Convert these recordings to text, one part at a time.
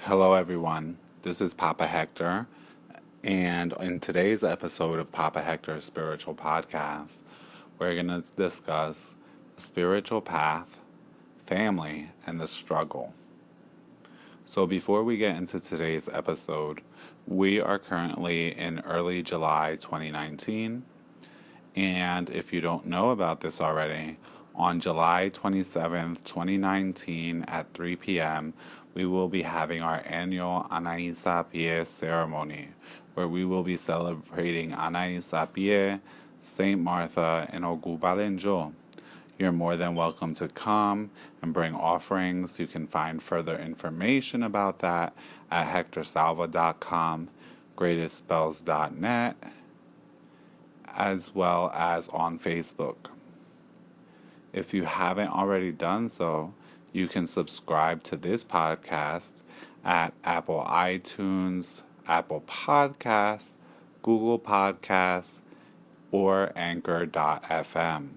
Hello, everyone. This is Papa Hector, and in today's episode of Papa Hector's Spiritual Podcast, we're going to discuss the spiritual path, family, and the struggle. So, before we get into today's episode, we are currently in early July 2019, and if you don't know about this already, on July 27th, 2019 at 3 p.m., we will be having our annual Anaisa Pie ceremony, where we will be celebrating Anaisa Pie, St. Martha, and Ogubalenjo. You're more than welcome to come and bring offerings. You can find further information about that at hectorsalva.com, greatestspells.net, as well as on Facebook. If you haven't already done so, you can subscribe to this podcast at Apple iTunes, Apple Podcasts, Google Podcasts, or Anchor.fm.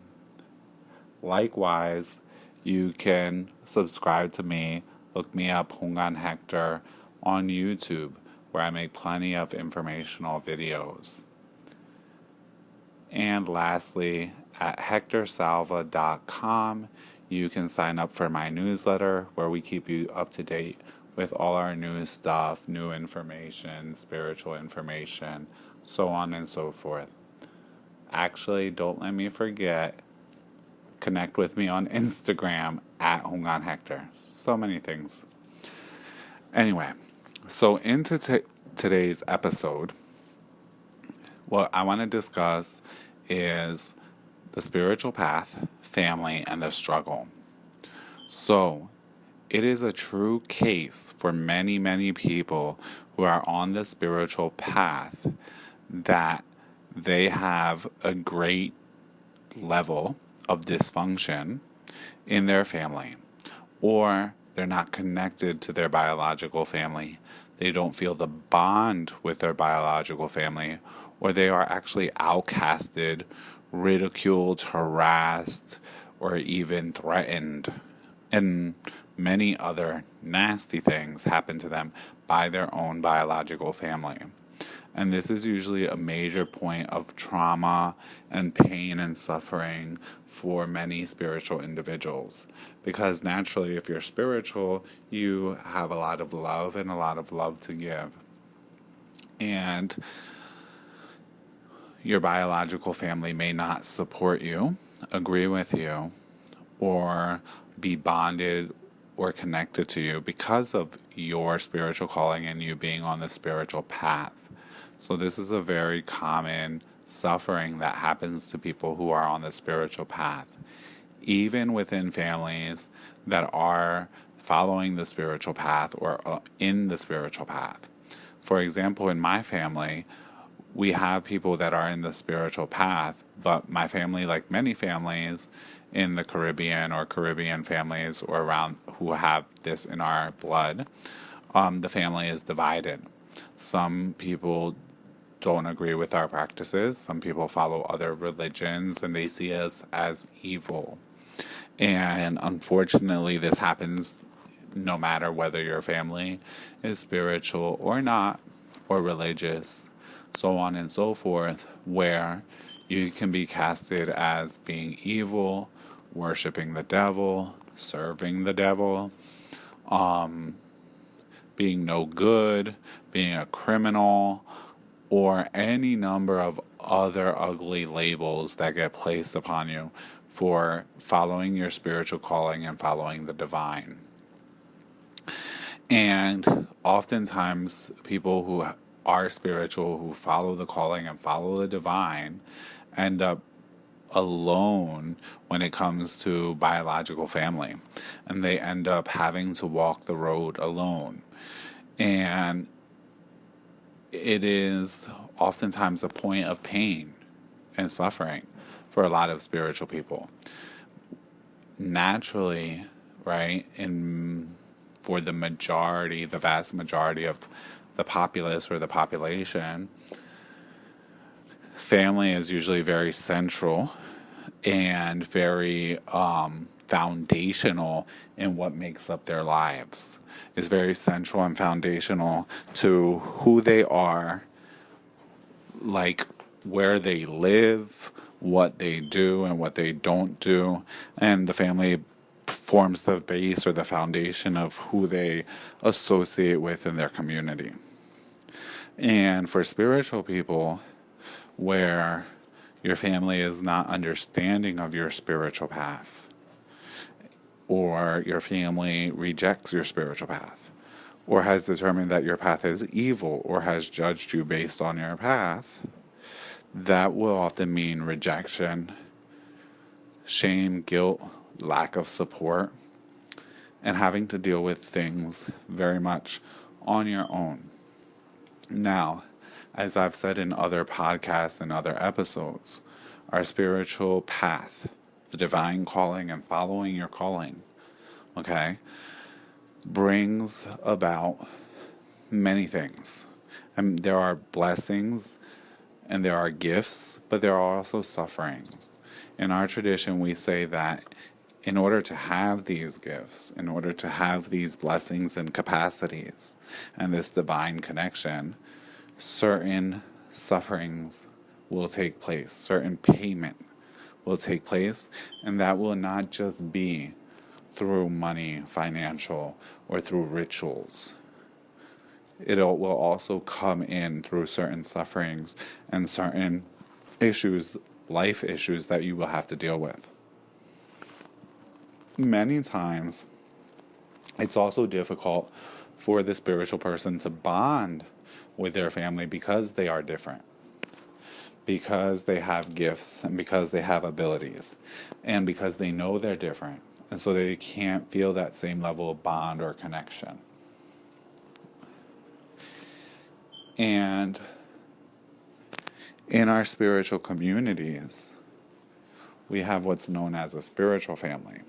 Likewise, you can subscribe to me, look me up, Hungan Hector, on YouTube, where I make plenty of informational videos. And lastly, at hectorsalva.com, you can sign up for my newsletter where we keep you up to date with all our new stuff, new information, spiritual information, so on and so forth. Actually, don't let me forget, connect with me on Instagram at Hungan Hector. So many things. Anyway, so into today's episode, what I want to discuss is the spiritual path, family, and the struggle. So, it is a true case for many, many people who are on the spiritual path that they have a great level of dysfunction in their family, or they're not connected to their biological family. They don't feel the bond with their biological family, or they are actually outcasted, ridiculed, harassed, or even threatened. And many other nasty things happen to them by their own biological family. And this is usually a major point of trauma and pain and suffering for many spiritual individuals. Because naturally, if you're spiritual, you have a lot of love and a lot of love to give. And your biological family may not support you, agree with you, or be bonded or connected to you because of your spiritual calling and you being on the spiritual path. So this is a very common suffering that happens to people who are on the spiritual path, even within families that are following the spiritual path or in the spiritual path. For example, in my family, we have people that are in the spiritual path, but my family, like many families in the Caribbean or Caribbean families or around who have this in our blood, the family is divided. Some people don't agree with our practices. Some people follow other religions and they see us as evil. And unfortunately, this happens no matter whether your family is spiritual or not, or religious, so on and so forth, where you can be casted as being evil, worshiping the devil, serving the devil, being no good, being a criminal, or any number of other ugly labels that get placed upon you for following your spiritual calling and following the divine. And oftentimes, people who are spiritual, who follow the calling and follow the divine, end up alone when it comes to biological family. And they end up having to walk the road alone. And it is oftentimes a point of pain and suffering for a lot of spiritual people. Naturally, right, for the vast majority of the populace or the population, family is usually very central and very foundational in what makes up their lives. is very central and foundational to who they are, like where they live, what they do and what they don't do, and the family forms the base or the foundation of who they associate with in their community. And for spiritual people, where your family is not understanding of your spiritual path, or your family rejects your spiritual path, or has determined that your path is evil, or has judged you based on your path, that will often mean rejection, shame, guilt, lack of support, and having to deal with things very much on your own. Now, as I've said in other podcasts and other episodes, our spiritual path, the divine calling and following your calling, brings about many things. And there are blessings and there are gifts, but there are also sufferings. In our tradition, we say that in order to have these gifts, in order to have these blessings and capacities and this divine connection, certain sufferings will take place, certain payment will take place, and that will not just be through money, financial, or through rituals. It will also come in through certain sufferings and certain issues, life issues that you will have to deal with. Many times, it's also difficult for the spiritual person to bond with their family because they are different, because they have gifts and because they have abilities, and because they know they're different, and so they can't feel that same level of bond or connection. And in our spiritual communities, we have what's known as a spiritual family.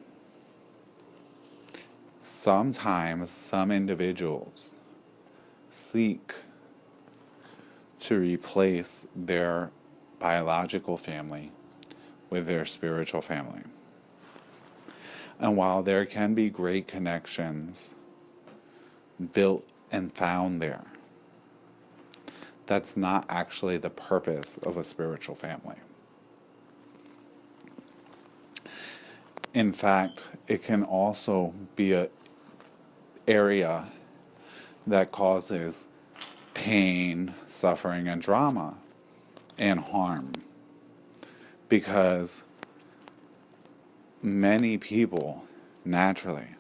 Sometimes some individuals seek to replace their biological family with their spiritual family. And while there can be great connections built and found there, that's not actually the purpose of a spiritual family. In fact, it can also be an area that causes pain, suffering, and drama and harm. Because many people, naturally,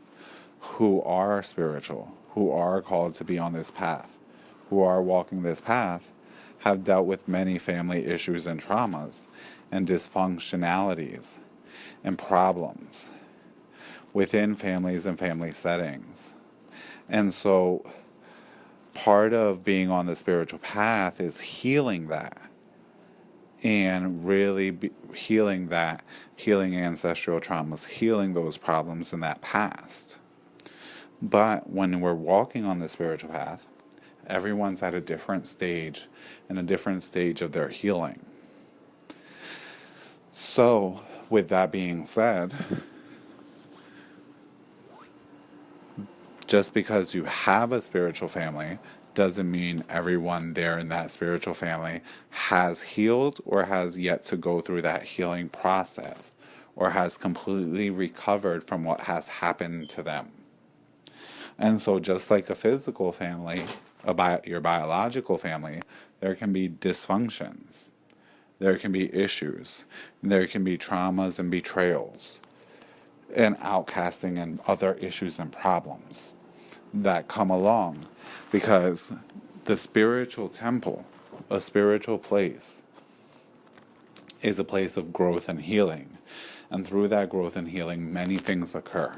who are spiritual, who are called to be on this path, who are walking this path, have dealt with many family issues and traumas and dysfunctionalities and problems within families and family settings. And so part of being on the spiritual path is healing that, and really healing ancestral traumas, healing those problems in that past. But when we're walking on the spiritual path, everyone's at a different stage and a different stage of their healing. So, with that being said, just because you have a spiritual family doesn't mean everyone there in that spiritual family has healed or has yet to go through that healing process or has completely recovered from what has happened to them. And so just like a physical family, your biological family, there can be dysfunctions. There can be issues. There can be traumas and betrayals and outcasting and other issues and problems that come along, because the spiritual temple, a spiritual place, is a place of growth and healing. And through that growth and healing, many things occur.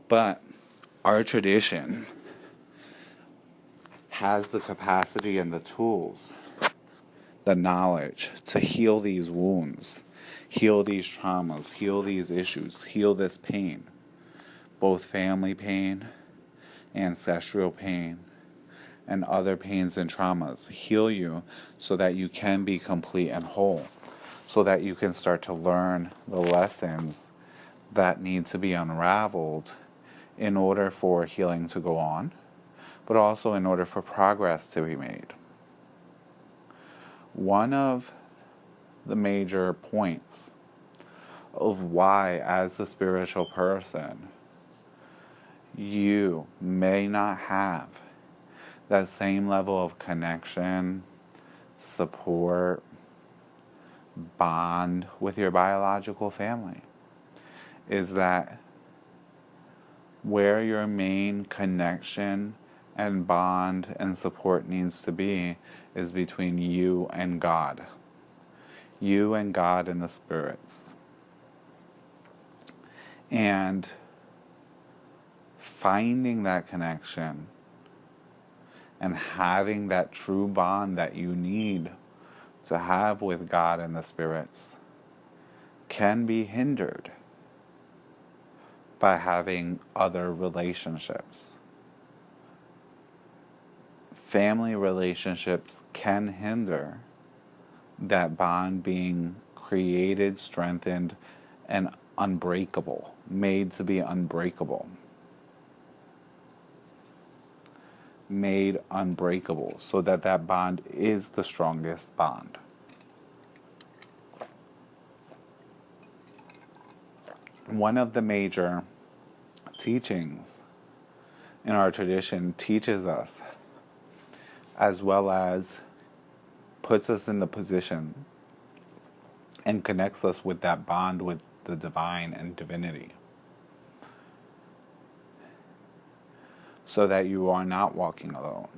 But our tradition has the capacity and the tools, the knowledge to heal these wounds, heal these traumas, heal these issues, heal this pain, both family pain, ancestral pain, and other pains and traumas. Heal you so that you can be complete and whole, so that you can start to learn the lessons that need to be unraveled in order for healing to go on, but also in order for progress to be made. One of the major points of why, as a spiritual person, you may not have that same level of connection, support, bond with your biological family is that where your main connection and bond and support needs to be is between you and God. You and God and the spirits. And finding that connection and having that true bond that you need to have with God and the spirits can be hindered by having other relationships. Family relationships can hinder that bond being created, strengthened, and unbreakable, made to be unbreakable. Made unbreakable so that that bond is the strongest bond. One of the major teachings in our tradition teaches us, as well as puts us in the position and connects us with that bond with the divine and divinity, so that you are not walking alone,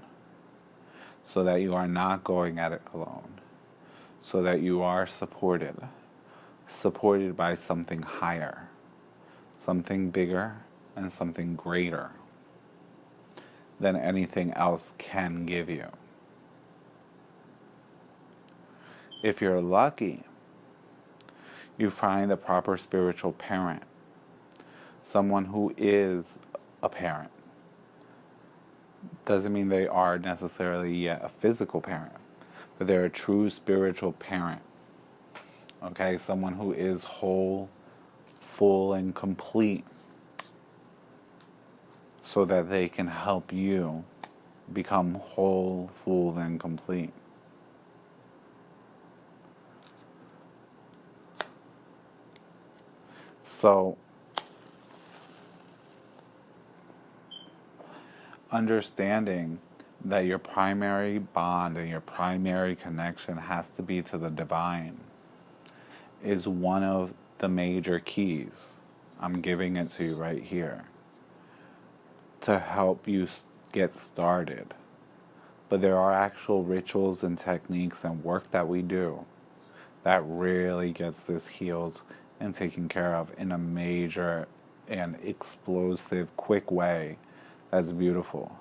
so that you are not going at it alone, so that you are supported by something higher, something bigger, and something greater than anything else can give you. If you're lucky, you find the proper spiritual parent, someone who is a parent. Doesn't mean they are necessarily yet a physical parent, but they're a true spiritual parent. Okay, someone who is whole, full, and complete, so that they can help you become whole, full, and complete. So, understanding that your primary bond and your primary connection has to be to the divine is one of the major keys. I'm giving it to you right here to help you get started. But there are actual rituals and techniques and work that we do that really gets this healed and taken care of in a major and explosive, quick way that's beautiful.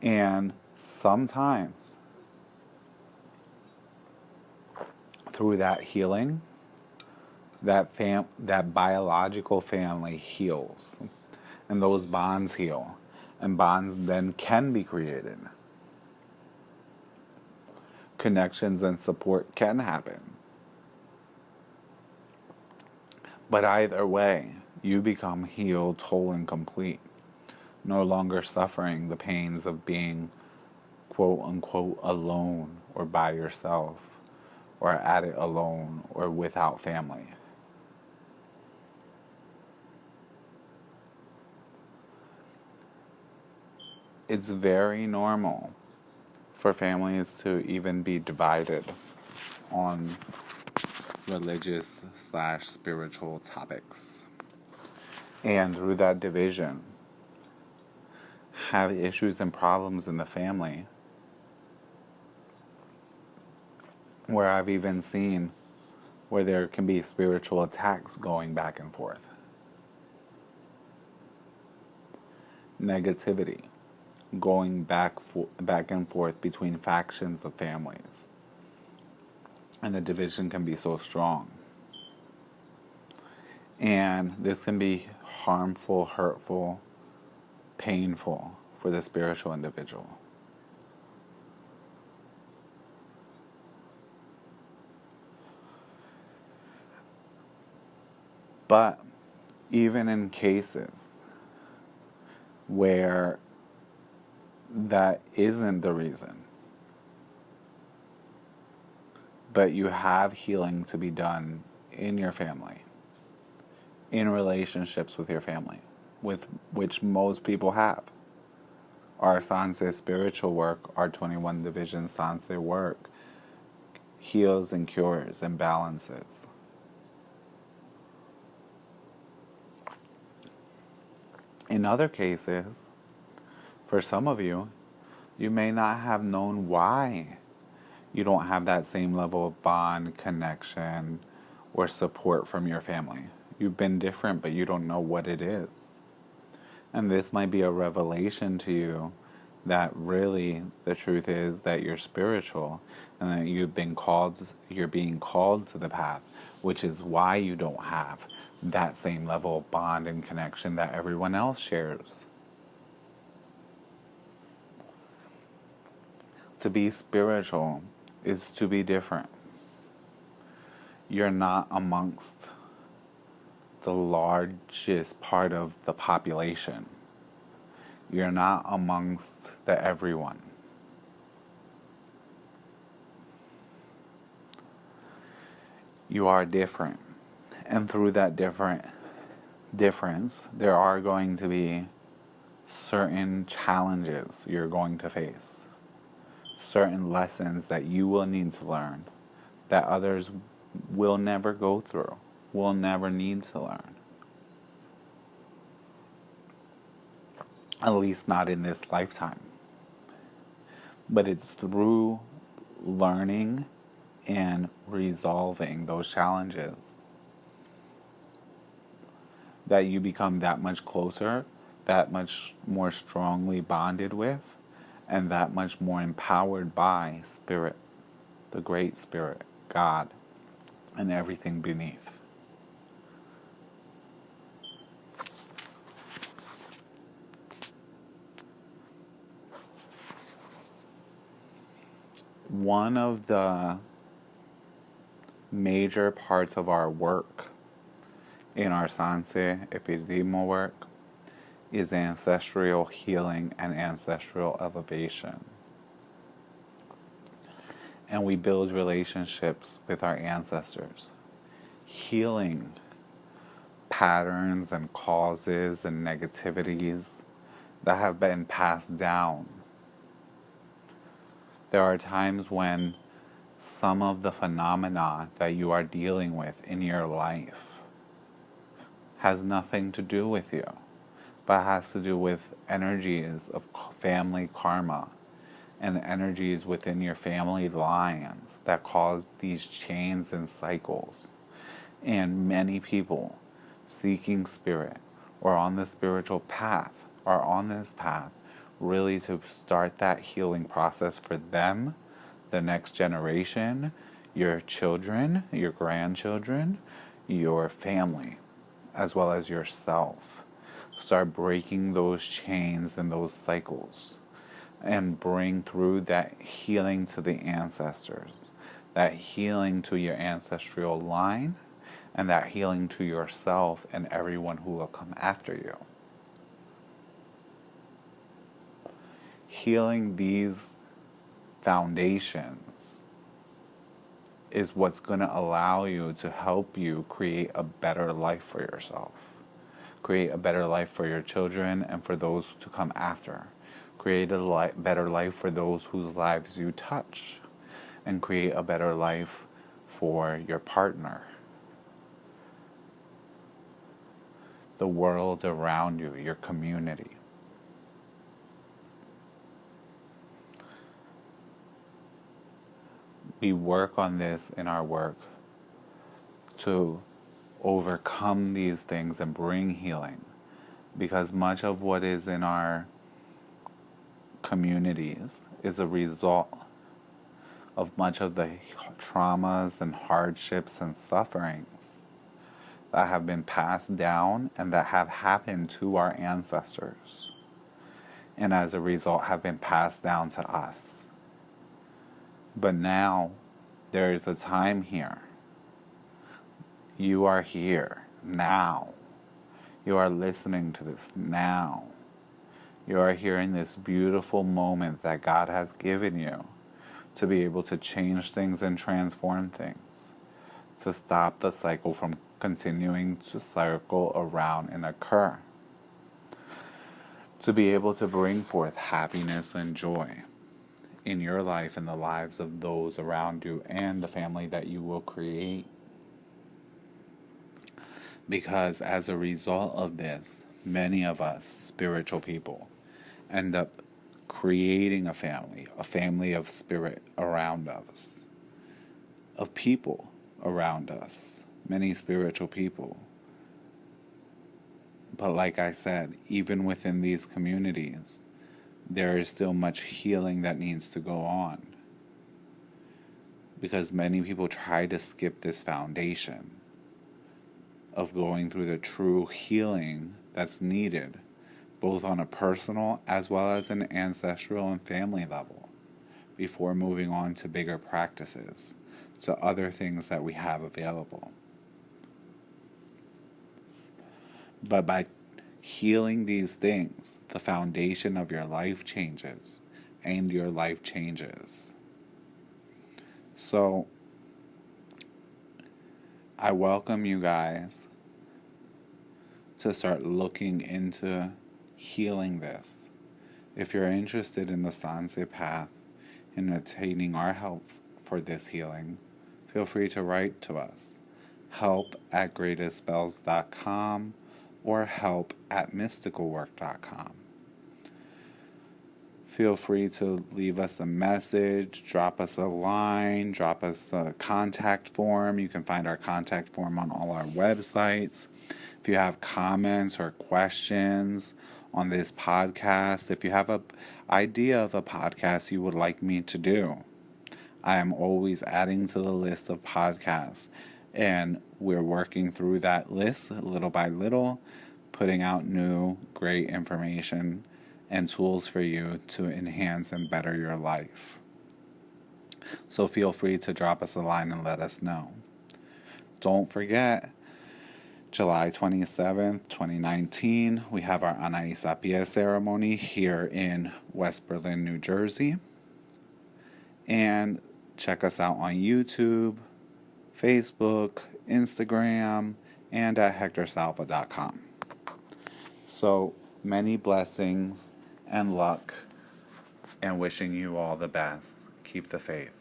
And sometimes through that healing, that biological family heals, and those bonds heal, and bonds then can be created. Connections and support can happen. But either way, you become healed, whole, and complete, no longer suffering the pains of being quote-unquote alone or by yourself or at it alone or without family. It's very normal for families to even be divided on religious/spiritual topics. And through that division, have issues and problems in the family, where I've even seen where there can be spiritual attacks going back and forth. Negativity going back and forth between factions of families. And the division can be so strong. And this can be harmful, hurtful, painful for the spiritual individual. But even in cases where that isn't the reason, but you have healing to be done in your family, in relationships with your family, with which most people have. Our Sanse spiritual work, our 21 division Sanse work, heals and cures and balances. In other cases, for some of you, you may not have known why you don't have that same level of bond, connection, or support from your family. You've been different, but you don't know what it is. And this might be a revelation to you that really the truth is that you're spiritual and that you're being called to the path, which is why you don't have that same level of bond and connection that everyone else shares. To be spiritual is to be different. You're not amongst the largest part of the population. You're not amongst the everyone. You are different. And through that difference, there are going to be certain challenges you're going to face. Certain lessons that you will need to learn that others will never go through, will never need to learn. At least not in this lifetime. But it's through learning and resolving those challenges that you become that much closer, that much more strongly bonded with, and that much more empowered by Spirit, the Great Spirit, God, and everything beneath. One of the major parts of our work in our Sanse Epidemo work is ancestral healing and ancestral elevation. And we build relationships with our ancestors, healing patterns and causes and negativities that have been passed down. There are times when some of the phenomena that you are dealing with in your life has nothing to do with you, but has to do with energies of family karma and energies within your family lines that cause these chains and cycles. And many people seeking spirit or on the spiritual path are on this path really to start that healing process for them, the next generation, your children, your grandchildren, your family, as well as yourself. Start breaking those chains and those cycles and bring through that healing to the ancestors, that healing to your ancestral line, and that healing to yourself and everyone who will come after you. Healing these foundations is what's going to allow you to help you create a better life for yourself. Create a better life for your children and for those to come after. Create a better life for those whose lives you touch. And create a better life for your partner. The world around you, your community. We work on this in our work to overcome these things and bring healing, because much of what is in our communities is a result of much of the traumas and hardships and sufferings that have been passed down and that have happened to our ancestors, and as a result have been passed down to us. But now there is a time here. You are here now You are listening to this now. You are hearing this beautiful moment that God has given you to be able to change things and transform things, to stop the cycle from continuing to circle around and occur, to be able to bring forth happiness and joy in your life and the lives of those around you and the family that you will create. Because as a result of this, many of us spiritual people end up creating a family of spirit around us, of people around us, many spiritual people. But like I said, even within these communities, there is still much healing that needs to go on. Because many people try to skip this foundation of going through the true healing that's needed, both on a personal as well as an ancestral and family level, before moving on to bigger practices, to other things that we have available. But by healing these things, the foundation of your life changes, and your life changes. So, I welcome you guys to start looking into healing this. If you're interested in the Sanse path and attaining our help for this healing, feel free to write to us. help@greatestspells.com or help@mysticalwork.com. Feel free to leave us a message, drop us a line, drop us a contact form. You can find our contact form on all our websites. If you have comments or questions on this podcast, if you have an idea of a podcast you would like me to do, I am always adding to the list of podcasts. And we're working through that list little by little, putting out new, great information and tools for you to enhance and better your life. So feel free to drop us a line and let us know. Don't forget, July 27th, 2019, we have our Anaisa Pia ceremony here in West Berlin, New Jersey. And check us out on YouTube, Facebook, Instagram, and at hectorsalva.com. So many blessings and luck, and wishing you all the best. Keep the faith.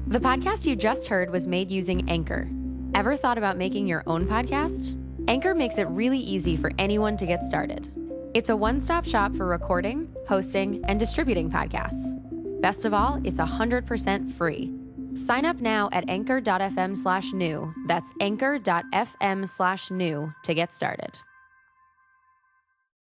The podcast you just heard was made using Anchor. Ever thought about making your own podcast? Anchor makes it really easy for anyone to get started. It's a one-stop shop for recording, hosting, and distributing podcasts. Best of all, it's 100% free. Sign up now at anchor.fm/new. That's anchor.fm/new to get started.